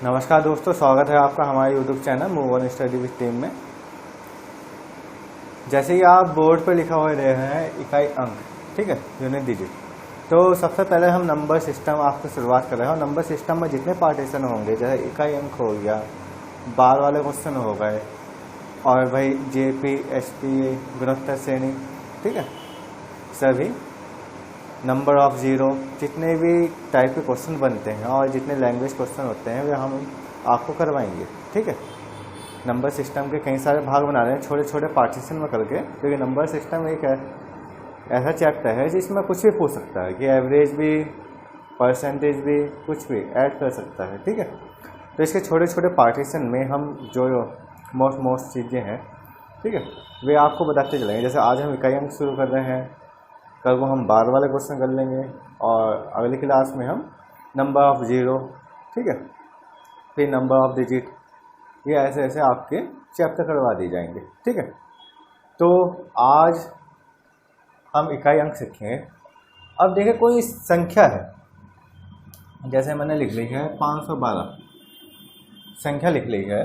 नमस्कार दोस्तों, स्वागत है आपका हमारे YouTube channel move on study with team में। जैसे कि आप बोर्ड पर लिखा हुआ रहे हैं इकाई अंक, ठीक है, यूनिट डिजिट। तो सबसे पहले हम नंबर सिस्टम आपको शुरुआत कर रहे हैं। और नंबर सिस्टम में जितने पार्टीशन होंगे, जैसे इकाई अंक हो गया, बार वाले क्वेश्चन हो गए, और भाई JP, SP, गुणोत्तर श्रेणी, ठीक है, सभी नंबर ऑफ जीरो, जितने भी टाइप के क्वेश्चन बनते हैं और जितने लैंग्वेज क्वेश्चन होते हैं वे हम आपको करवाएंगे, ठीक है। नंबर सिस्टम के कई सारे भाग बना रहे हैं छोटे छोटे पार्टीशन में करके, क्योंकि नंबर सिस्टम एक ऐसा चैप्टर है जिसमें कुछ भी पूछ सकता है कि एवरेज भी, परसेंटेज भी, कुछ भी ऐड कर सकता है, ठीक है। तो इसके छोटे छोटे पार्टीशन में हम जो मोस्ट चीज़ें हैं, ठीक है, वे आपको बताते चलेंगे। जैसे आज हम इकाई अंक शुरू कर रहे हैं, कल को हम बार वाले क्वेश्चन कर लेंगे, और अगली क्लास में हम नंबर ऑफ जीरो, ठीक है, फिर नंबर ऑफ डिजिट, ये ऐसे ऐसे आपके चैप्टर करवा दिए जाएंगे, ठीक है। तो आज हम इकाई अंक सीखेंगे। अब देखिए, कोई संख्या है, जैसे मैंने लिख ली है 512 संख्या लिख ली है।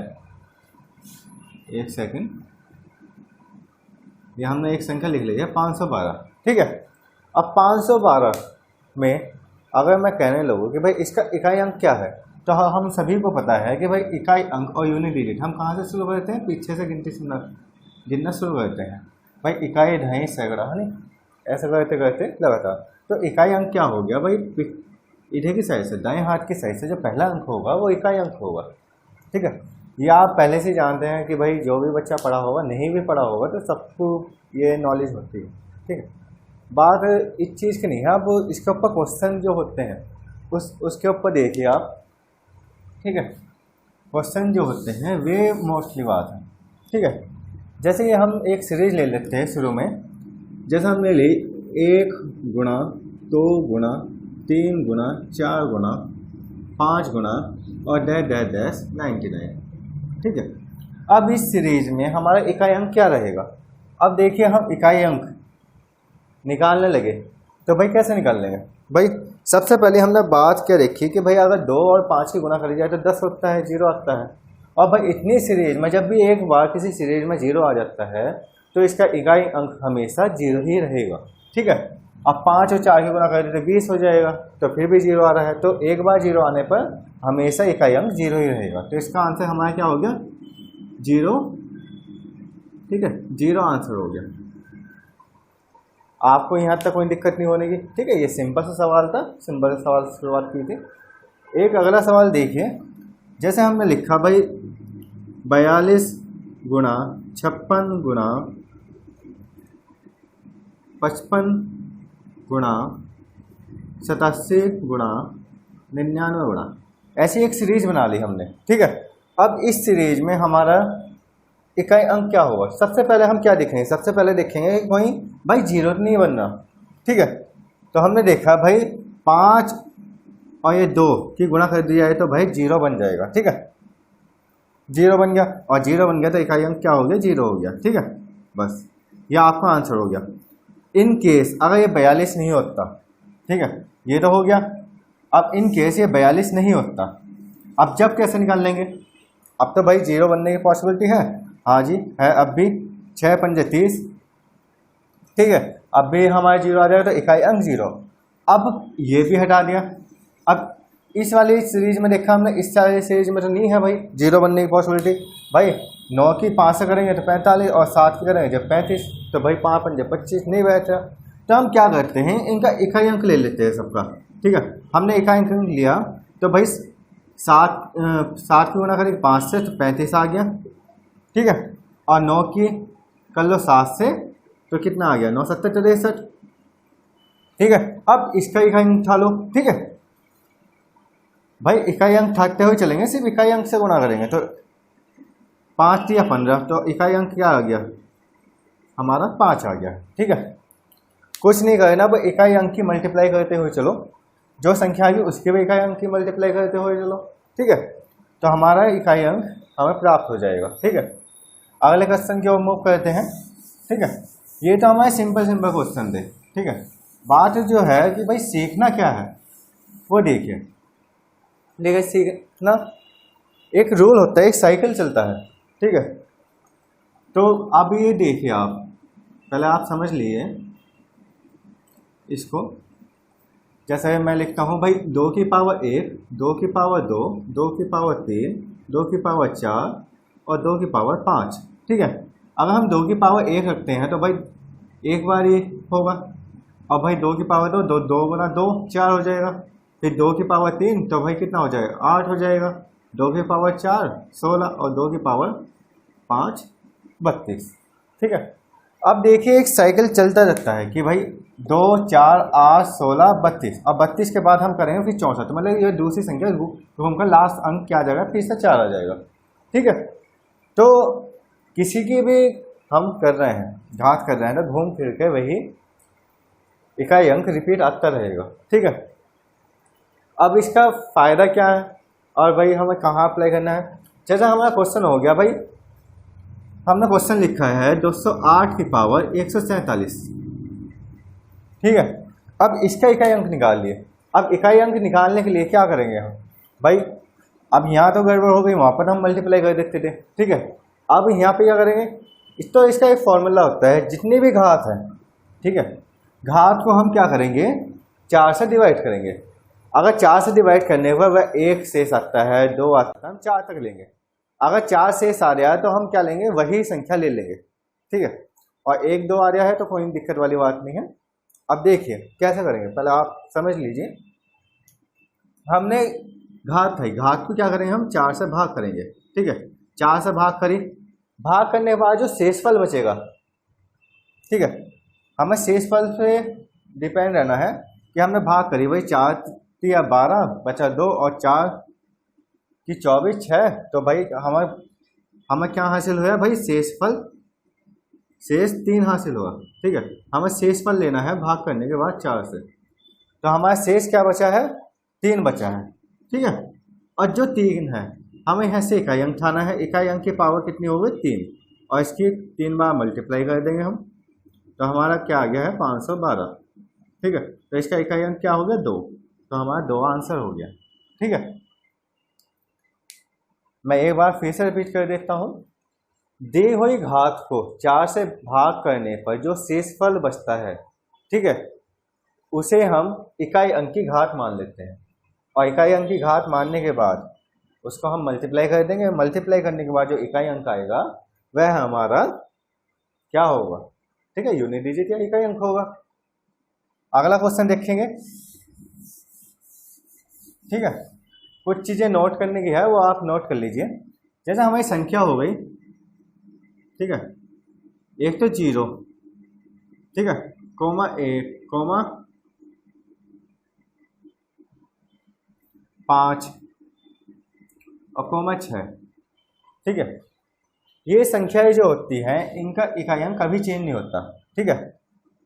एक सेकंड, ये हमने एक संख्या लिख ली है 512, ठीक है। अब 512 में अगर मैं कहने लगूँ कि भाई इसका इकाई अंक क्या है, तो हम सभी को पता है कि भाई इकाई अंक और यूनिट डिजिट हम कहाँ से शुरू करते हैं, पीछे से गिनना शुरू करते हैं। भाई इकाई, ढाई, सैकड़ा, है नहीं, ऐसा करते करते लगातार। तो इकाई अंक क्या हो गया भाई, इधर की साइड से, दाएं हाथ की साइड से जो पहला अंक होगा वो इकाई अंक होगा, ठीक है। ये आप पहले से जानते हैं कि भाई जो भी बच्चा पढ़ा होगा, नहीं भी पढ़ा होगा, तो सबको ये नॉलेज होती है, ठीक है। बात इस चीज़ की नहीं है। अब इसके ऊपर क्वेश्चन जो होते हैं उसके ऊपर देखिए आप, ठीक है, क्वेश्चन जो होते हैं वे मोस्टली बात है, ठीक है। जैसे कि हम एक सीरीज ले लेते हैं शुरू में, जैसे हमने ली 1 गुणा 2 गुणा 3 गुणा 4 गुणा 5 गुणा और डैश डैश डैश 99, ठीक है। अब इस सीरीज में हमारा इकाई अंक क्या रहेगा। अब देखिए, हम इकाई अंक निकालने लगे तो भाई कैसे निकाल लेंगे। भाई सबसे पहले हमने बात क्या देखी कि भाई अगर 2 और 5 की गुणा करी जाए तो 10 होता है, 0 आता है। और भाई इतनी सीरीज में जब भी एक बार किसी सीरीज में 0 आ जाता है तो इसका इकाई अंक हमेशा 0 ही रहेगा, ठीक है। अब 5 और 4 की गुणा करें तो 20 हो जाएगा, तो फिर भी 0 आ रहा है, तो एक बार 0 आने पर हमेशा इकाई अंक 0 ही रहेगा। तो इसका आंसर हमारा क्या हो गया, 0, ठीक है, 0 आंसर हो गया। आपको यहाँ तक कोई दिक्कत नहीं होने की, ठीक है। ये सिंपल सा सवाल था, सिंपल सा सवाल से शुरुआत की थी। एक अगला सवाल देखिए, जैसे हमने लिखा भाई 42 गुणा 56 गुणा 55 गुणा 87 गुणा 99 गुणा, ऐसी एक सीरीज बना ली हमने, ठीक है। अब इस सीरीज में हमारा इकाई अंक क्या होगा। सबसे पहले हम क्या देखेंगे, सबसे पहले देखेंगे वहीं भाई 0 नहीं बनना, ठीक है। तो हमने देखा भाई 5 और ये 2 की गुणा कर दिया है तो भाई 0 बन जाएगा, ठीक है। 0 बन गया, और 0 बन गया तो इकाई अंक क्या हो गया, 0 हो गया, ठीक है। बस ये आपका आंसर हो गया। इन केस अगर ये 42 नहीं होता, ठीक है, ये तो हो गया। अब इन केस ये 42 नहीं होता, अब जब कैसे निकाल लेंगे। अब तो भाई 0 बनने की पॉसिबिलिटी है, हाँ जी है, अब भी 6 पंजे 30, ठीक है। अब भी हमारे 0 आ जाएगा तो इकाई अंक 0। अब ये भी हटा दिया। अब इस वाली सीरीज में देखा हमने, इस वाली सीरीज में तो नहीं है भाई 0 बनने की पॉसिबिलिटी। भाई 9 की 5 से करेंगे तो 45, और 7 की करेंगे जब 35, तो भाई 5 पंजे 25 नहीं बैठ रहा। तो हम क्या करते हैं, इनका इकाई अंक ले लेते हैं सबका, ठीक है। हमने इकाई अंक लिया तो भाई 7 की गुणा करेंगे 5 से तो 35 आ गया, ठीक है। और 9 की कर लो 7 से तो कितना आ गया, 9 7 63, ठीक है। अब इसका इकाई अंक उठा लो, ठीक है। भाई इकाई अंक ठाकते हुए चलेंगे, सिर्फ इकाई अंक से गुणा करेंगे तो 5 या 15, तो इकाई अंक क्या आ गया हमारा, 5 आ गया, ठीक है। कुछ नहीं करना, अब इकाई अंक की मल्टीप्लाई करते हुए चलो, जो संख्या आ गई उसके भी इकाई अंक की मल्टीप्लाई करते हुए चलो, ठीक है। तो हमारा इकाई अंक हमें प्राप्त हो जाएगा, ठीक है। अगले क्वेश्चन की ओर मूव करते हैं, ठीक है। ये तो हमारे सिंपल क्वेश्चन थे, ठीक है। बात जो है कि भाई सीखना क्या है वो देखिए। सीखना एक रूल होता है, एक साइकिल चलता है, ठीक है। तो अब ये देखिए, आप पहले आप समझ लीजिए इसको। जैसे मैं लिखता हूँ भाई 2 की पावर 1, 2 की पावर 2, 2 की पावर 3, 2 की पावर 4 और 2 की पावर 5, ठीक है। अगर हम 2 की पावर 1 रखते हैं तो भाई एक बार ये होगा, और भाई 2 की पावर 2, 2 गुना 2 4 हो जाएगा। फिर 2 की पावर 3 तो भाई कितना हो जाएगा, 8 हो जाएगा। 2 की पावर 4 16 और 2 की पावर 5 32, ठीक है। अब देखिए एक साइकिल चलता रहता है कि भाई 2 4 8 16 32, और 32 के बाद हम करेंगे फिर 64, तो मतलब ये दूसरी संख्या घूम कर लास्ट अंक क्या आ जाएगा, फिर से 4 आ जाएगा, ठीक है। तो किसी की भी हम कर रहे हैं, घात कर रहे हैं, तो घूम फिर के वही इकाई अंक रिपीट आता रहेगा, ठीक है। अब इसका फ़ायदा क्या है और भाई हमें कहाँ अप्लाई करना है। जैसा हमारा क्वेश्चन हो गया भाई, हमने क्वेश्चन लिखा है 208 की पावर 147, ठीक है। अब इसका इकाई अंक निकाल लिए। अब इकाई अंक निकालने के लिए क्या करेंगे हम भाई, अब यहाँ तो गड़बड़ हो गई, वहाँ पर हम मल्टीप्लाई कर देते थे, ठीक है। अब यहाँ पे क्या करेंगे, तो इसका एक फॉर्मूला होता है, जितनी भी घात है, ठीक है, घात को हम क्या करेंगे 4 से डिवाइड करेंगे। अगर 4 से डिवाइड करने पर वह 1 शेष आता है, 2 आता है, हम 4 तक लेंगे। अगर 4 शेष आ रहा है तो हम क्या लेंगे, वही संख्या ले लेंगे, ठीक है। और 1 2 आ रहा है तो कोई दिक्कत वाली बात नहीं है। अब देखिए कैसे करेंगे, पहले आप समझ लीजिए। हमने घात है, घात को क्या करेंगे हम 4 से भाग करेंगे, ठीक है। 4 से भाग करी, भाग करने के बाद जो शेषफल बचेगा, ठीक है, हमें शेषफल पे डिपेंड रहना है कि हमने भाग करी भाई 4 या 12 बचा 2 और 4 की 24 6, तो भाई हमें क्या हासिल हुआ भाई, शेषफल, शेष 3 हासिल हुआ, ठीक है। हमें शेषफल लेना है भाग करने के बाद 4 से, तो हमारा शेष क्या बचा है, 3 बचा है, ठीक है। और जो 3 है हमें यहाँ से इकाई अंक उठाना है। इकाई अंक की पावर कितनी हो गई 3, और इसकी 3 बार मल्टीप्लाई कर देंगे हम, तो हमारा क्या आ गया है 512, ठीक है। तो इसका इकाई अंक क्या हो गया 2, तो हमारा 2 आंसर हो गया, ठीक है। मैं एक बार फिर से रिपीट कर देता हूँ। दी हुई घात को 4 से भाग करने पर जो शेषफल बचता है, ठीक है, उसे हम इकाई अंक की घात मान लेते हैं। और इकाई अंक की घात मानने के बाद उसको हम मल्टीप्लाई कर देंगे। मल्टीप्लाई करने के बाद जो इकाई अंक आएगा वह हमारा क्या होगा, ठीक है, यूनिट डिजिट या इकाई अंक होगा। अगला क्वेश्चन देखेंगे, ठीक है। कुछ चीज़ें नोट करने की है, वो आप नोट कर लीजिए। जैसे हमारी संख्या हो गई, ठीक है, एक तो 0, ठीक है, कोमा 1 कोमा 5 और कोमा 6, ठीक है। ये संख्याएं जो होती हैं इनका इकाई अंक कभी चेंज नहीं होता, ठीक है,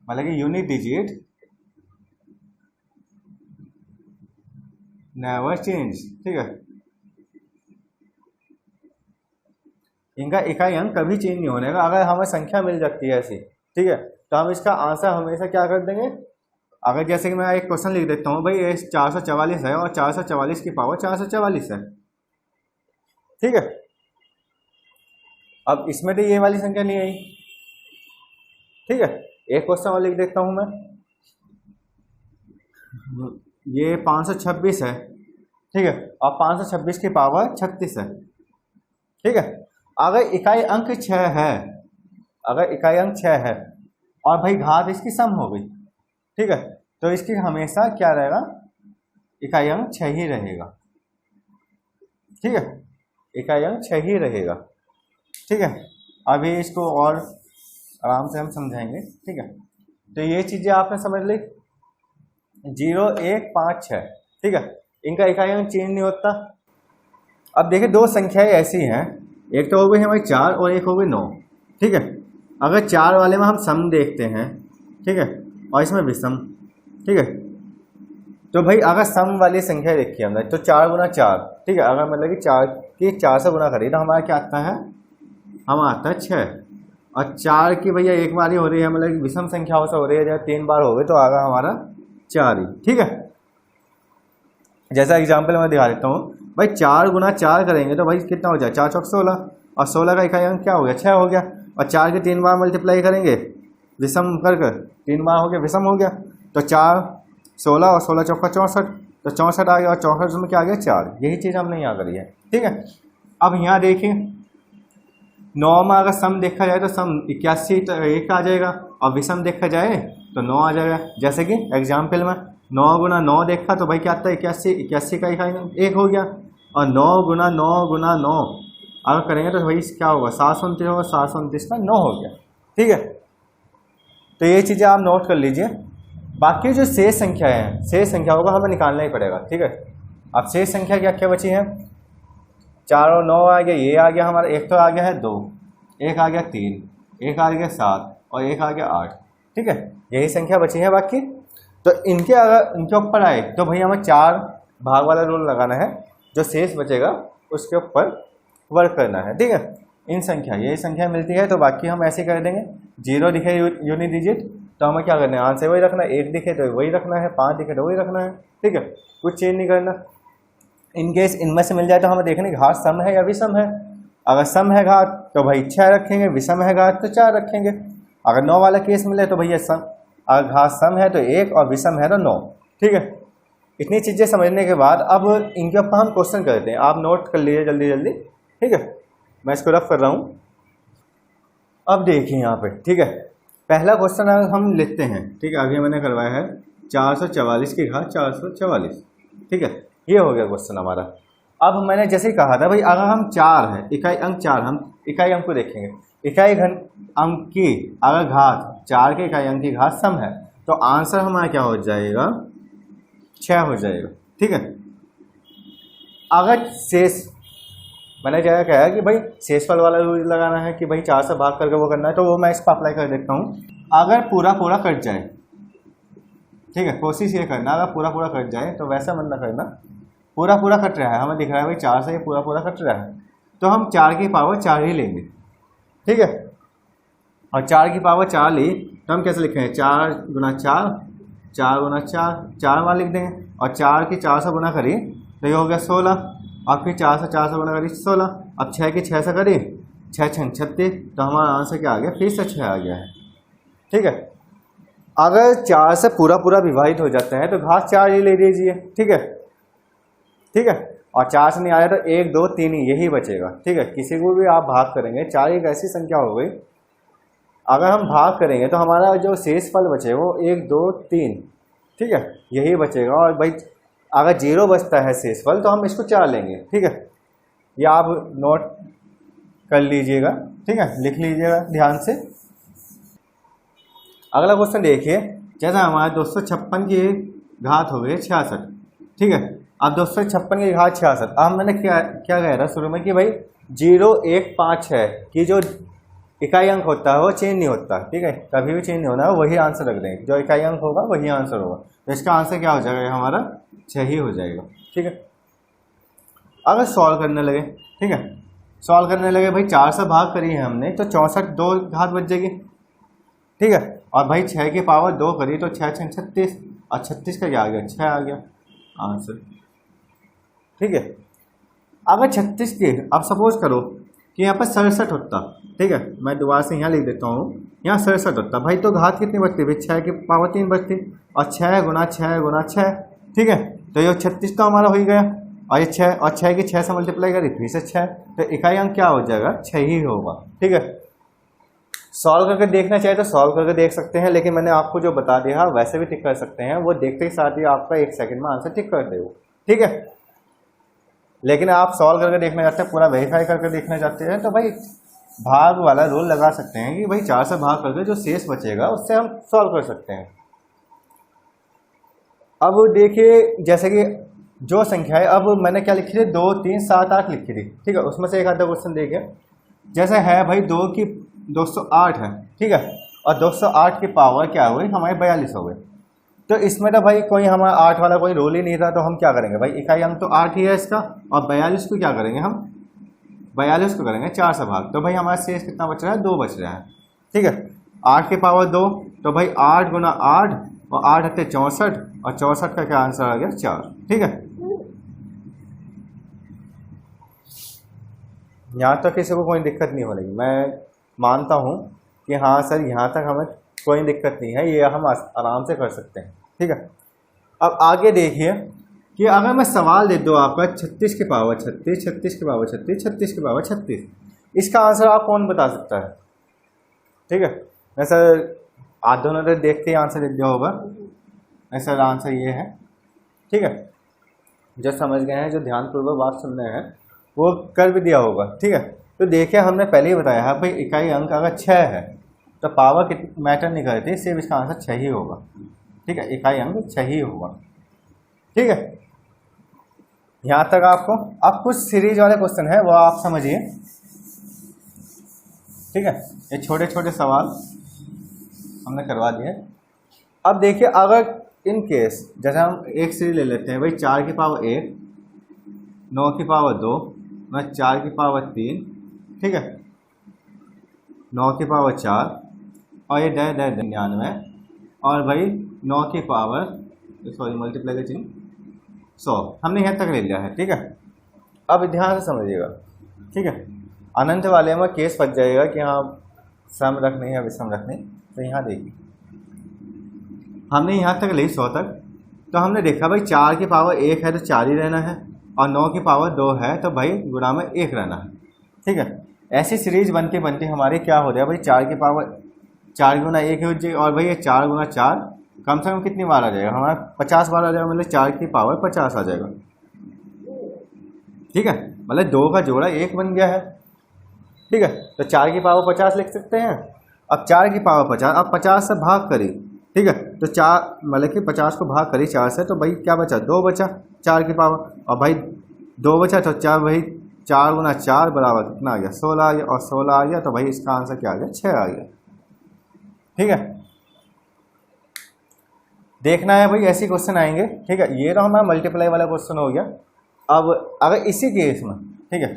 मतलब कि यूनिट डिजिट नेवर चेंज, ठीक है। इनका इकाई अंक कभी चेंज नहीं होने का। अगर हमें संख्या मिल जाती है ऐसी, ठीक है, तो हम इसका आंसर हमेशा क्या कर देंगे। अगर जैसे कि मैं एक क्वेश्चन लिख देता हूँ भाई, ये 444 है और 444 की पावर 444 है, ठीक है। अब इसमें तो ये वाली संख्या नहीं आई, ठीक है। एक क्वेश्चन और लिख देता हूँ मैं, ये 526 है, ठीक है, और 526 की पावर 36 है, ठीक है। अगर इकाई अंक 6 है, अगर इकाई अंक 6 है और भाई घात इसकी सम हो गई, ठीक है, तो इसकी हमेशा क्या रहेगा, इकाई अंक 6 ही रहेगा, ठीक है, इकाई अंक 6 ही रहेगा, ठीक है। अभी इसको और आराम से हम समझाएंगे, ठीक है। तो ये चीज़ें आपने समझ ली, 0 1 5 6, ठीक है, इनका इकाई अंक चेंज नहीं होता। अब देखिए दो संख्याएं ऐसी हैं, एक तो हो गई हमारी 4 और एक हो गई 9, ठीक है। अगर 4 वाले में हम सम देखते हैं, ठीक है, और इसमें विषम, ठीक है, तो भाई अगर सम वाली संख्या देखी हमने तो 4 गुना 4, ठीक है, अगर मतलब कि 4 की 4 से गुना करिए तो हमारा क्या आता है, हमारा आता है 6। और 4 की भैया एक बार ही हो रही है, मतलब विषम संख्याओं से हो रही है, जब 3 बार हो गई तो आगा हमारा 4 ही, ठीक है। जैसा एग्जाम्पल मैं दिखा देता हूँ, भाई 4 गुना 4 करेंगे तो भाई कितना हो जाए, 4 चौक 16, और 16 का इकाई अंक क्या हो गया, 6 हो गया। और 4 के 3 बार मल्टीप्लाई करेंगे विषम कर 3 बार हो गया, विषम हो गया। तो 4 16 और 16 चौका 64, तो 64 आ गया, और 64 में क्या आ गया 4। यही चीज़ हमने यहाँ करी है, ठीक है। अब यहाँ देखिए 9 में अगर सम देखा जाए तो सम 81 तो 1 आ जाएगा, और विषम देखा जाए तो 9 आ जाएगा। जैसे कि एग्जाम्पल में 9 गुना 9 देखा तो भाई क्या आता है 81, 81 का इकाई 1 हो गया। और 9 गुना 9 गुना 9 अगर करेंगे तो भाई क्या होगा, 729 होगा, 729 का 9 हो गया, ठीक है। तो ये चीज़ें आप नोट कर लीजिए। बाकी जो शेष संख्या है, शेष संख्या होगा हमें निकालना ही पड़ेगा, ठीक है। अब शेष संख्या क्या क्या बची है, 4 और 9 आ गया, ये आ गया हमारा, एक तो आ गया है 2, एक आ गया 3, एक आ गया 7 और एक आ गया 8, ठीक है। यही संख्या बची है बाकी। तो इनके अगर इनके ऊपर आए तो भाई हमें 4 भाग वाला रूल लगाना है, जो शेष बचेगा उसके ऊपर वर्क करना है, ठीक है। इन संख्या यही संख्या मिलती है तो बाकी हम ऐसे कर देंगे। 0 दिखे यूनिट डिजिट तो हमें क्या करना है, आंसर वही रखना है, 1 दिखे तो वही रखना है, 5 दिखे तो वही रखना है, ठीक है, कुछ चेंज नहीं करना। इनकेस इनमें से मिल जाए तो हमें देखने घात सम है या विषम है। अगर सम है घात तो भाई 6 रखेंगे, विषम है घात तो 4 रखेंगे। अगर 9 वाला केस मिले तो भैया सम, अगर घात सम है तो 1 और विषम है तो 9, ठीक है। इतनी चीज़ें समझने के बाद अब इनके ऊपर हम क्वेश्चन करते हैं, आप नोट कर लीजिए जल्दी जल्दी, ठीक है। मैं इसको रफ कर रहा हूँ। अब देखिए यहाँ पे, ठीक है, पहला क्वेश्चन हम लिखते हैं, ठीक है। आगे मैंने करवाया है 444 की घात 444, ठीक है, ये हो गया क्वेश्चन हमारा। अब मैंने जैसे ही कहा था भाई अगर हम 4 है, इकाई अंक 4, हम इकाई अंक को देखेंगे, इकाई घन अंक की अगर घात 4 के इकाई अंक की घात सम है तो आंसर हमारा क्या हो जाएगा, 6 हो जाएगा, ठीक है। अगर शेष, मैंने क्या कहा कि भाई शेषफल वाला रूल लगाना है कि भाई 4 से भाग करके वो करना है, तो वो मैं इसको अप्लाई कर देता हूँ। अगर पूरा पूरा कट जाए, ठीक है, कोशिश ये करना अगर पूरा पूरा कट जाए, तो वैसा मत ना करना, पूरा पूरा कट रहा है, हमें दिख रहा है भाई 4 से ये पूरा पूरा कट रहा है, तो हम 4 की पावर 4 ही लेंगे, ठीक है। और 4 की पावर 4 ली तो हम कैसे लिखेंगे, 4 गुना 4, 4 गुना 4, 4 बार लिख देंगे, और 4 की 4 से गुना करी तो ये हो गया 16, और फिर 4 से 4 से गुना करी 16। अब 6 की 6 से करी, 6 6 36, तो हमारा आंसर क्या आ गया, फिर से 6 आ गया है, ठीक है। अगर 4 से पूरा पूरा विभाजित हो जाता है तो घात 4 ही ले लीजिए, ठीक है, ठीक है। और 4 से नहीं आया तो 1 2 3 यही बचेगा, ठीक है। किसी को भी आप भाग करेंगे, 4 एक ऐसी संख्या हो गई, अगर हम भाग करेंगे तो हमारा जो शेष फल बचे वो 1 2 3, ठीक है, यही बचेगा। और भाई अगर 0 बचता है शेष फल तो हम इसको 4 लेंगे, ठीक है। ये आप नोट कर लीजिएगा, ठीक है, लिख लीजिएगा ध्यान से। अगला क्वेश्चन देखिए, जैसा हमारा 256 की घात हो गई 66, ठीक है। अब 256 की घात 66, अब मैंने क्या कह रहा शुरू में कि भाई 0 1 5 6 की जो इकाई अंक होता है वो चेंज नहीं होता, ठीक है, कभी भी चेंज नहीं होना है, वही आंसर रख देंगे, जो इकाई अंक होगा वही आंसर होगा। तो इसका आंसर क्या हो जाएगा, हमारा 6 ही हो जाएगा, ठीक है। अगर सॉल्व करने लगे, ठीक है, सॉल्व करने लगे भाई 4 से भाग करी है हमने तो 64 2 घात बच जाएगी, ठीक है। और भाई 6 की पावर 2 करी तो 6 6 36, और 36 का क्या आ गया, 6 आ गया आंसर, ठीक है। अगर 36 के, अब सपोज करो कि यहाँ पर 67 होता, ठीक है, मैं दोबारा से यहाँ लिख देता हूँ, यहाँ 67 होता भाई, तो घात कितनी बचती भाई, 6 की पावर 3 बचती, और 6 गुना 6 गुना 6, ठीक है। तो ये 36 तो हमारा हो ही गया, और ये 6 और 6 की 6 से मल्टीप्लाई करी फिर से 6, तो इकाई अंक क्या हो जाएगा, 6 ही होगा, ठीक है। सॉल्व करके देखना चाहिए तो सॉल्व करके देख सकते हैं, लेकिन मैंने आपको जो बता दिया वैसे भी टिक कर सकते हैं, वो देखते ही साथ ही आपका 1 सेकंड में आंसर टिक कर देगा, ठीक है। लेकिन आप सॉल्व करके देखना चाहते हैं, पूरा वेरीफाई करके देखना चाहते हैं, तो भाई भाग वाला रूल लगा सकते हैं कि भाई 4 से भाग करके जो शेष बचेगा उससे हम सॉल्व कर सकते हैं। अब देखिए जैसे कि जो संख्या है, अब मैंने क्या लिखी थी, 2 3 7 8 लिखी थी, ठीक है। उसमें से एक आधा क्वेश्चन देखिए, जैसे है भाई 2 की 208 है, ठीक है, और 208 की पावर क्या हुई हमारी 42 हो गई। तो इसमें तो भाई कोई हमारा 8 वाला कोई रोल ही नहीं था, तो हम क्या करेंगे भाई, इकाई अंक तो 8 ही है इसका, और 42 को क्या करेंगे हम, 42 को करेंगे 4 से भाग, तो भाई हमारा शेष कितना बच रहा है, 2 बच रहा है, ठीक है। 8 की पावर 2, तो भाई 8 गुना 8, और 8 हते 64, और 64 का क्या आंसर आ गया 4, ठीक है। यहाँ तक किसी को कोई दिक्कत नहीं हो रही, मैं मानता हूँ कि हाँ सर यहाँ तक हमें कोई दिक्कत नहीं है, ये हम आराम से कर सकते हैं। ठीक है, अब आगे देखिए कि अगर मैं सवाल दे दूँ आपका 36 की पावर 36, 36 की पावर 36, 36 की पावर 36, इसका आंसर आप कौन बता सकता है? ठीक है, मैं सर आप दोनों ने देखते ही आंसर दे दिया होगा। सर आंसर ये है। ठीक है, जो समझ गए हैं, जो ध्यानपूर्वक बात सुन रहे हैं, वो कर भी दिया होगा। ठीक है, तो देखिए हमने पहले ही बताया है भाई इकाई अंक अगर 6 है तो पावर कितनी मैटर नहीं करती, सिर्फ इसका आंसर 6 ही होगा। ठीक है, इकाई अंक 6 ही होगा। ठीक है, यहाँ तक आपको। अब कुछ सीरीज वाले क्वेश्चन है वो आप समझिए। ठीक है, ये छोटे छोटे सवाल हमने करवा दिए। अब देखिए अगर इन केस जैसे हम एक सीरीज ले लेते हैं भाई 4 की पावर 1, 9 की पावर 2, 4 की पावर 3, ठीक है, 9 की पावर 4 और ये 99 और भाई 9 की पावर मल्टीप्लाई का चिन्ह 100, हमने यहाँ तक ले लिया है। ठीक है, अब ध्यान से समझिएगा। ठीक है, अनंत वाले में केस फंस जाएगा कि हाँ सम रखनी है विषम रखनी। तो यहाँ देखिए हमने यहाँ तक ली 100 तक, तो हमने देखा भाई 4 की पावर 1 है तो 4 ही रहना है और 9 की पावर 2 है तो भाई गुणा में 1 रहना है। ठीक है, ऐसी सीरीज बनती बनती हमारी क्या हो जाए भाई 4 की पावर 4 गुना 1 हो जाए और भाई ये 4 गुना 4 कम से कम कितनी बार आ जाएगा हमारा 50 बार आ जाएगा, मतलब 4 की पावर 50 आ जाएगा। ठीक है, मतलब 2 का जोड़ा 1 बन गया है। ठीक है, तो 4 की पावर 50 लिख सकते हैं। अब 4 की पावर 50, अब 50 से भाग करी। ठीक है, तो 4 मतलब कि 50 को भाग करी 4 से, तो भाई क्या बचा 2 बचा 4 की पावर, और भाई 2 बचा तो 4 भाई 4 गुना 4 बराबर कितना आ गया 16 आ गया, और 16 आ गया तो भाई इसका आंसर क्या आ गया 6 आ गया। ठीक है, देखना है भाई ऐसे क्वेश्चन आएंगे। ठीक है, ये तो हमारा मल्टीप्लाई वाला क्वेश्चन हो गया। अब अगर इसी केस में, ठीक है,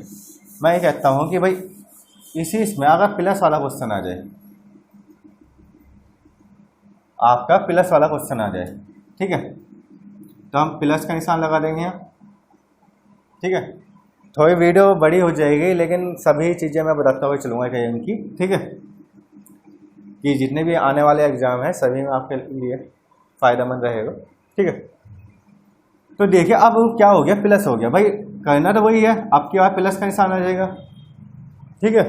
मैं ये कहता हूँ कि भाई इसी इसमें अगर प्लस वाला क्वेश्चन आ जाए, आपका प्लस वाला क्वेश्चन आ जाए, ठीक है, तो हम प्लस का निशान लगा देंगे यहाँ। ठीक है, थोड़ी वीडियो बड़ी हो जाएगी लेकिन सभी चीज़ें मैं बताता हुआ चलूँगा कहीं उनकी। ठीक है, कि जितने भी आने वाले एग्जाम हैं सभी में आपके लिए फ़ायदेमंद रहेगा। ठीक है, तो देखिए अब क्या हो गया प्लस हो गया, भाई करना तो वही है, आपके वहाँ प्लस का निशान आ जाएगा। ठीक है,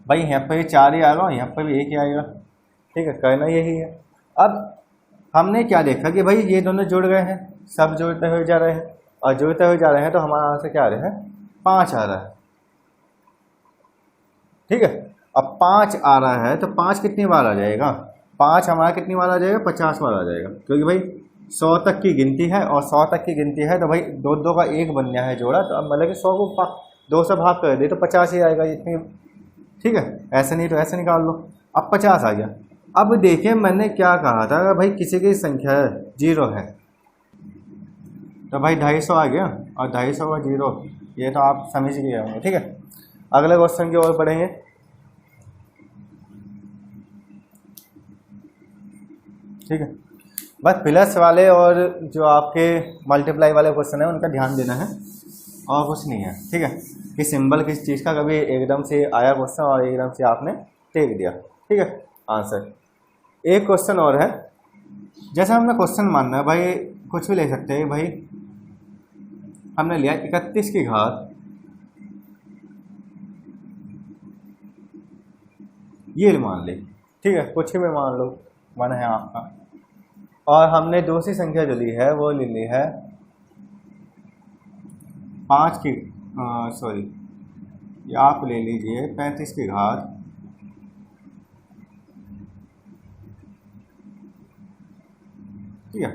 भाई यहाँ पर भी 4 ही आएगा और यहाँ पर भी 1 ही आएगा। ठीक है, करना यही है। अब हमने क्या देखा कि भाई ये दोनों जुड़ गए हैं, सब जुड़ते हुए जा रहे हैं और जुड़ते हुए जा रहे हैं, तो हमारा आंसर क्या आ रहा है 5 आ रहा है। ठीक है, अब 5 आ रहा है तो 5 कितनी बार आ जाएगा, 5 हमारा कितनी बार आ जाएगा 50 बार आ जाएगा, क्योंकि भाई 100 तक की गिनती है और 100 तक की गिनती है तो भाई 2 का 1 बन गया है जोड़ा, तो अब मतलब कि 100 को 2 से भाग कर दे तो 50 ही आएगा इतनी। ठीक है, ऐसे नहीं तो ऐसे निकाल लो, अब 50 आ गया। अब देखिए मैंने क्या कहा था, अगर भाई किसी की संख्या 0 है तो भाई 250 आ गया, और 250 का 0 ये तो आप समझ गए होंगे। ठीक है, अगले क्वेश्चन की ओर पढ़ेंगे। ठीक है, बस प्लस वाले और जो आपके मल्टीप्लाई वाले क्वेश्चन है उनका ध्यान देना है और कुछ नहीं है। ठीक है, कि सिंबल किस चीज़ का कभी एकदम से आया क्वेश्चन और एकदम से आपने टेक दिया। ठीक है, आंसर। एक क्वेश्चन और है, जैसे हमने क्वेश्चन मानना है भाई कुछ भी ले सकते हैं। भाई हमने लिया 31 की घात ये मान ली। ठीक है, कुछ भी मान लो 1 है आपका, और हमने दूसरी संख्या जो ली है वो ले ली है 5 की सॉरी ये आप ले लीजिए 35 की घात ठीक है,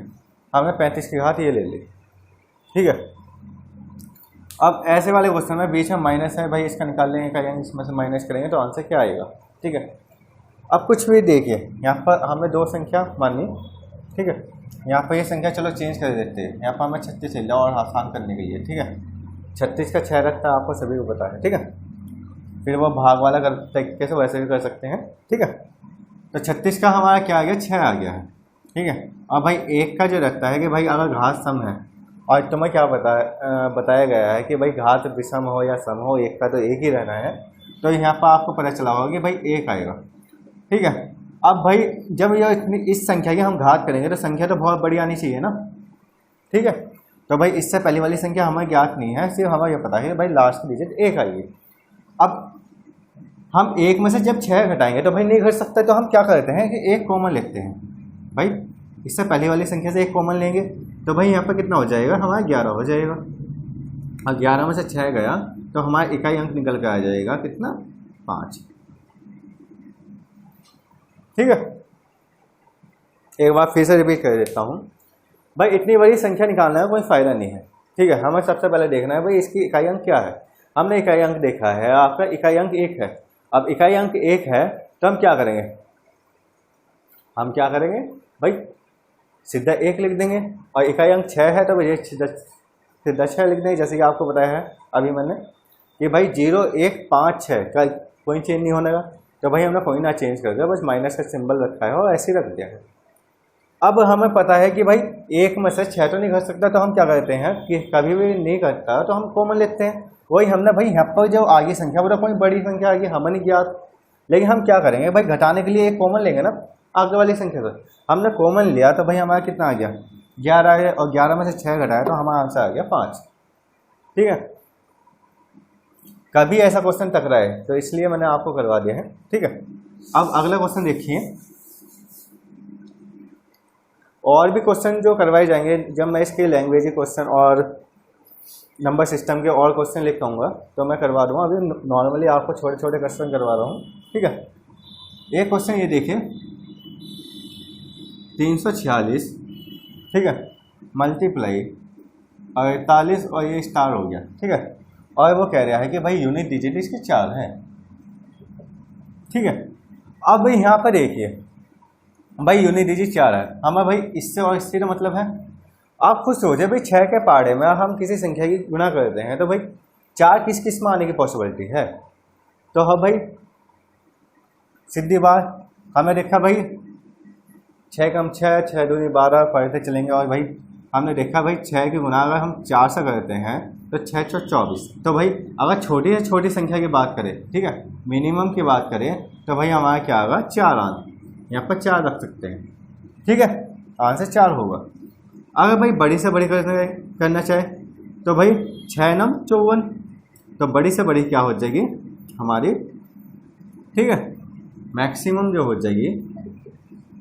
हमने 35 की घात ये ले ली। ठीक है, अब ऐसे वाले क्वेश्चन में बीच में माइनस है, भाई इसका निकाल लेंगे करेंगे, इसमें से माइनस करेंगे तो आंसर क्या आएगा। ठीक है, अब कुछ भी देखिए यहाँ पर हमें 2 संख्या मानी। ठीक है, यहाँ पर ये संख्या चलो चेंज कर देते हैं, यहाँ पर हमें 36 चल जाओ और आसान करने के लिए। ठीक है, 36 का 6 रखता है, आपको सभी को पता है। ठीक है, फिर वो भाग वाला कर तरीके से वैसे भी कर सकते हैं। ठीक है, तो 36 का हमारा क्या आ गया 6 आ गया है। ठीक है, अब भाई 1 का जो रखता है कि भाई अगर घात सम है और तुम्हें क्या बताया गया है कि भाई घात विषम हो या सम हो, एक का तो एक ही रहना है। तो यहाँ पर आपको पता चला होगा कि भाई एक आएगा, ठीक है। अब भाई जब यह इतनी इस संख्या की हम घात करेंगे तो संख्या तो बहुत बड़ी आनी चाहिए ना, ठीक है। तो भाई इससे पहली वाली संख्या हमें ज्ञात नहीं है, सिर्फ हमें यह पता है भाई लास्ट की डिजिट एक आएगी। अब हम एक में से जब 6 घटाएंगे तो भाई नहीं घट सकता, तो हम क्या करते हैं कि एक कॉमन लिखते हैं। भाई इससे पहली वाली संख्या से एक कॉमन लेंगे तो भाई यहाँ पर कितना हो जाएगा, हमारा 11 हो जाएगा। और 11 में से 6 गया तो हमारा इकाई अंक निकल कर आ जाएगा कितना, 5, ठीक है। एक बार फिर से रिपीट कर देता हूँ। भाई इतनी बड़ी संख्या निकालने का कोई फ़ायदा नहीं है, ठीक है। हमें सबसे पहले देखना है भाई इसकी इकाई अंक क्या है। हमने इकाई अंक देखा है, आपका इकाई अंक 1 है। अब इकाई अंक 1 है तो हम क्या करेंगे, भाई सीधा 1 लिख देंगे। और इकाई अंक 6 है तो भाई सीधा 6 लिख देंगे, जैसे कि आपको बताया है अभी मैंने कि भाई 0 1 5 6 का कोई चेंज नहीं होने का। तो भाई हमने कोई ना चेंज कर दिया, बस माइनस का सिंबल रखा है और ऐसे ही रख दिया है। अब हमें पता है कि भाई 1 में से 6 तो नहीं घट सकता, तो हम क्या करते हैं कि कभी भी नहीं घटता तो हम कॉमन लेते हैं। वही हमने भाई यहाँ पर जो आगे संख्या बोला कोई बड़ी संख्या आगे हमें नहीं ज्ञात, लेकिन हम क्या करेंगे भाई घटाने के लिए एक कॉमन लेंगे ना आगे वाली संख्या से। हमने कॉमन लिया तो भाई हमारा कितना आ गया, 11 आ गया। और 11 में से 6 घटाया तो हमारा आंसर आ गया 5, ठीक है। कभी ऐसा क्वेश्चन टकराए तो इसलिए मैंने आपको करवा दिया है, ठीक है। अब अगला क्वेश्चन देखिए। और भी क्वेश्चन जो करवाए जाएंगे जब मैं इसके लैंग्वेज क्वेश्चन और नंबर सिस्टम के और क्वेश्चन लिख पाऊंगा तो मैं करवा दूंगा। अभी नॉर्मली आपको छोटे छोटे क्वेश्चन करवा रहा हूँ, ठीक है। एक क्वेश्चन ये देखिए, 346, ठीक है, मल्टीप्लाई 48 और ये स्टार हो गया, ठीक है। और वो कह रहा है कि भाई यूनिट डिजिट इसके 4 हैं, ठीक है। अब यहाँ पर देखिए भाई यूनिट डिजिट 4 है, हमें भाई इससे और इससे का मतलब है। आप खुद सोचे भाई 6 के पहाड़े में हम किसी संख्या की गुणा करते हैं तो भाई 4 किस किस में आने की पॉसिबिलिटी है। तो हाँ भाई सीधी बात, हमें देखा भाई 6 कम 6, 6 दूनी 12 पढ़ते चलेंगे। और भाई हमने देखा भाई 6 की गुणा अगर हम 4 से करते हैं तो 6 × 24। तो भाई अगर छोटी से छोटी संख्या की बात करें, ठीक है, मिनिमम की बात करें तो भाई हमारा क्या होगा, 4 आंसर। यहाँ पर 4 रख सकते हैं, ठीक है, आंसर 4 होगा। अगर भाई बड़ी से बड़ी करना चाहे तो भाई 6 9 54, तो बड़ी से बड़ी क्या हो जाएगी हमारी, ठीक है, मैक्सिमम जो हो जाएगी।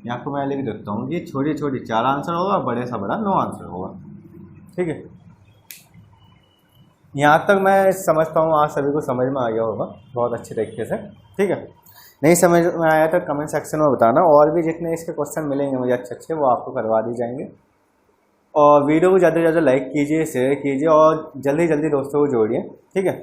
यहाँ को मैं लिख देता हूँ कि छोटी छोटी 4 आंसर होगा, बड़े से बड़ा 9 आंसर होगा, ठीक है। यहाँ तक मैं समझता हूँ आज सभी को समझ में आ गया होगा बहुत अच्छे तरीके से, ठीक है। नहीं समझ में आया तो कमेंट सेक्शन में बताना। और भी जितने इसके क्वेश्चन मिलेंगे मुझे अच्छे अच्छे वो आपको करवा दी जाएंगे। और वीडियो को ज़्यादा से ज़्यादा लाइक कीजिए, शेयर कीजिए और जल्दी जल्दी दोस्तों को जोड़िए, ठीक है।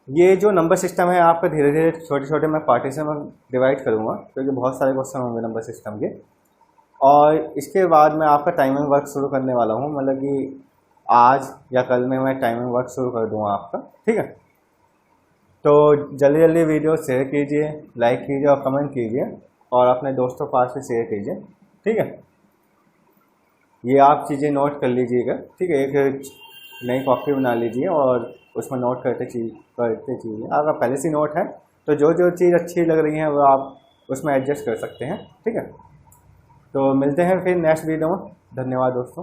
ये जो नंबर सिस्टम है आपका धीरे धीरे छोटे छोटे मैं पार्टीशन में डिवाइड करूँगा क्योंकि बहुत सारे क्वेश्चन होंगे नंबर सिस्टम के। और इसके बाद मैं आपका टाइमिंग वर्क शुरू करने वाला हूँ, मतलब कि आज या कल में मैं टाइमिंग वर्क शुरू कर दूँगा आपका, ठीक है। तो जल्दी जल्दी वीडियो शेयर कीजिए, लाइक कीजिए और कमेंट कीजिए और अपने दोस्तों के पास भी शेयर कीजिए, ठीक है। ये आप चीज़ें नोट कर लीजिएगा, ठीक है। एक नई कॉपी बना लीजिए और उसमें नोट करते चीज़ें अगर पहले से नोट है तो जो जो चीज़ अच्छी लग रही है वो आप उसमें एडजस्ट कर सकते हैं, ठीक है। तो मिलते हैं फिर नेक्स्ट वीडियो में। धन्यवाद दोस्तों।